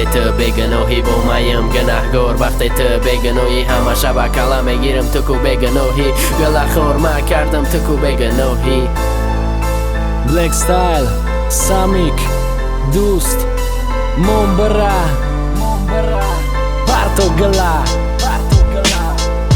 وقتی تو بگناهی با مایم گناهگار وقتی تو بگناهی همه شب کلمه گیرم تو کو بگناهی گلخور ما کردم تو کو بگناهی Black Style Samik دوست Mombara Parto gela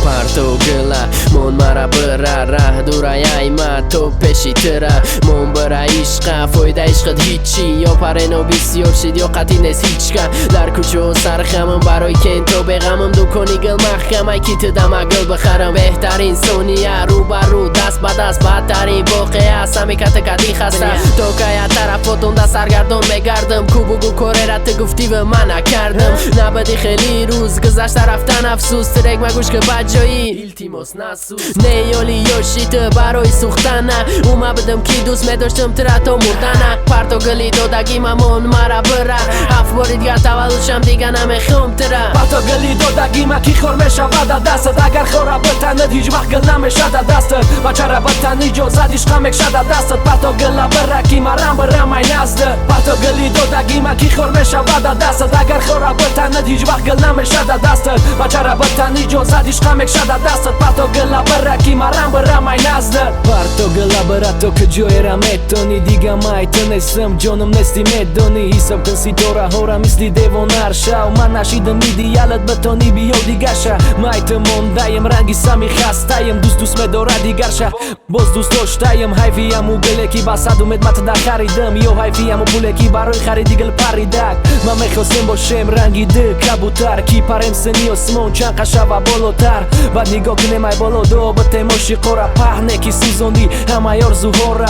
پرتو گلا من مرا بره ره دورای ایما تو پیشی تره من بره عشقه فایده عشقت هیچی یا پرنو بسیار شد یا قطعی نیست هیچکه در کوچه و سرخمم برای که این تو بغمم دوکنی گل مخم ای کی تدم گل بخرم بهترین ثانیه رو بر رو دست به دست بدترین واقعه سمی کت کتی خسته تو که یه طرفاتون دست سرگردان میگردم کو بگو کاره رت گفتی و من نکردم نبدی خیلی روز گذشته رفتن افسوس ترک مگوش که التیماس نسوز نیالی یا شیت برای سوختنه اومه بدم کی دوست میداشتم تره تا مردنه پرتو گلی دادگی ممون مرا بره هفت باری دیگر تولدشم دیگه نمیخوام تره پرتو گلی دادگی ما کی خور میشود دستت اگر خوره بتند هیچ وقت گل نمیشد دستت بچره بتنی جوزد عشقه میکشد دستت پرتو گله بره کی مرم برم ای نزده پرتو گلی دادگی ما کی خور میشود دستت اگر خوره بتند هیچ وقت گل نمیشد دستت بچره بتنی جوزد عشقه میکشد دستت پرتو گلا بره کی مرم برم ای نزده پرتو گلا بره تو که جای را میتونی دیگه مای تو نیستم جانم نیستی میدونی حساب کن ستاره ها را مثل دیوان هر شب من نشیدم ایدیالت بتونی بیا دیگه شه مای تو موندهیم رنگی سمی خستهیم دوست میداره دیگر شه باز دوست داشتهیم حیفیم و گله کی با صد امید مت در خریدم یا حیفیم و پوله کی برای خریدی گل پریدک من میخواستم باشم رنگی دل کبوتر کی پرم سنی اسمون چند قشه و بالاتر بعد نگاه کنیم ای بالا دو بته موشیقا را پهنه کی سوزوندی همه آرزوها را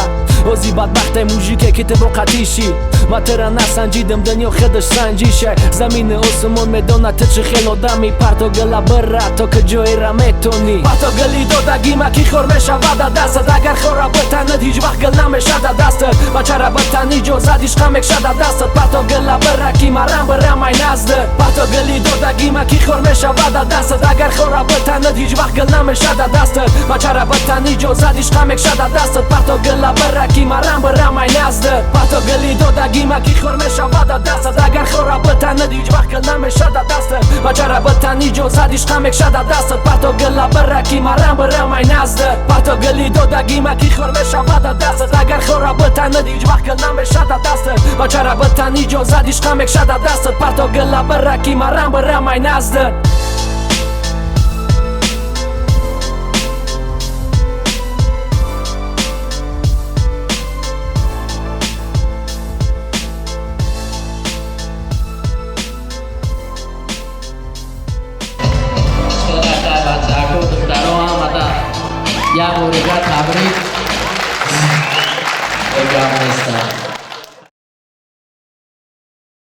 اوزی بدبخت موژیکه که تو قطیشی ما ترا نسنجیدم دنیا خودش سنجیشه زمین آسمون میدونه تو چه خیل آدمی پرتو گلا بره تو که جایی را میتونی پرتو گلی دادگی ما کی خور میشود دستت اگر خوره بتند هیچ وقت گل نمیشد دستت بچره بتنی جوزد عشقه میکشد دستت پرتو گلا بره کی مرم برم ای نزده پرتو گلی دادگی ما کی خور میشود دستت اگر خوره بتند هیچ وقت گل نمیشد دستت بچره بتنی جوزد عشقه میکشد دستت پرتو گلا بره کی مرم برم ای نزده پرتو گلی دادگی ما کی خور میشود دستت اگر خوره بتند هیچ وقت گل نمیشد دستت بچره بتنی جوزد عشقه میکشد دستت پرتو گلا بره کی مرم برم ای نزده پرتو گلی دادگی ما کی خور میشود دستت اگر خوره بتند هیچ وقت گل نمیشد دستت بچره بتنی جوزد عشقه میکشد دستت پرتو گلا بره کی مرم برم ای نزده Ya, boleh tebrik. Bagaimana?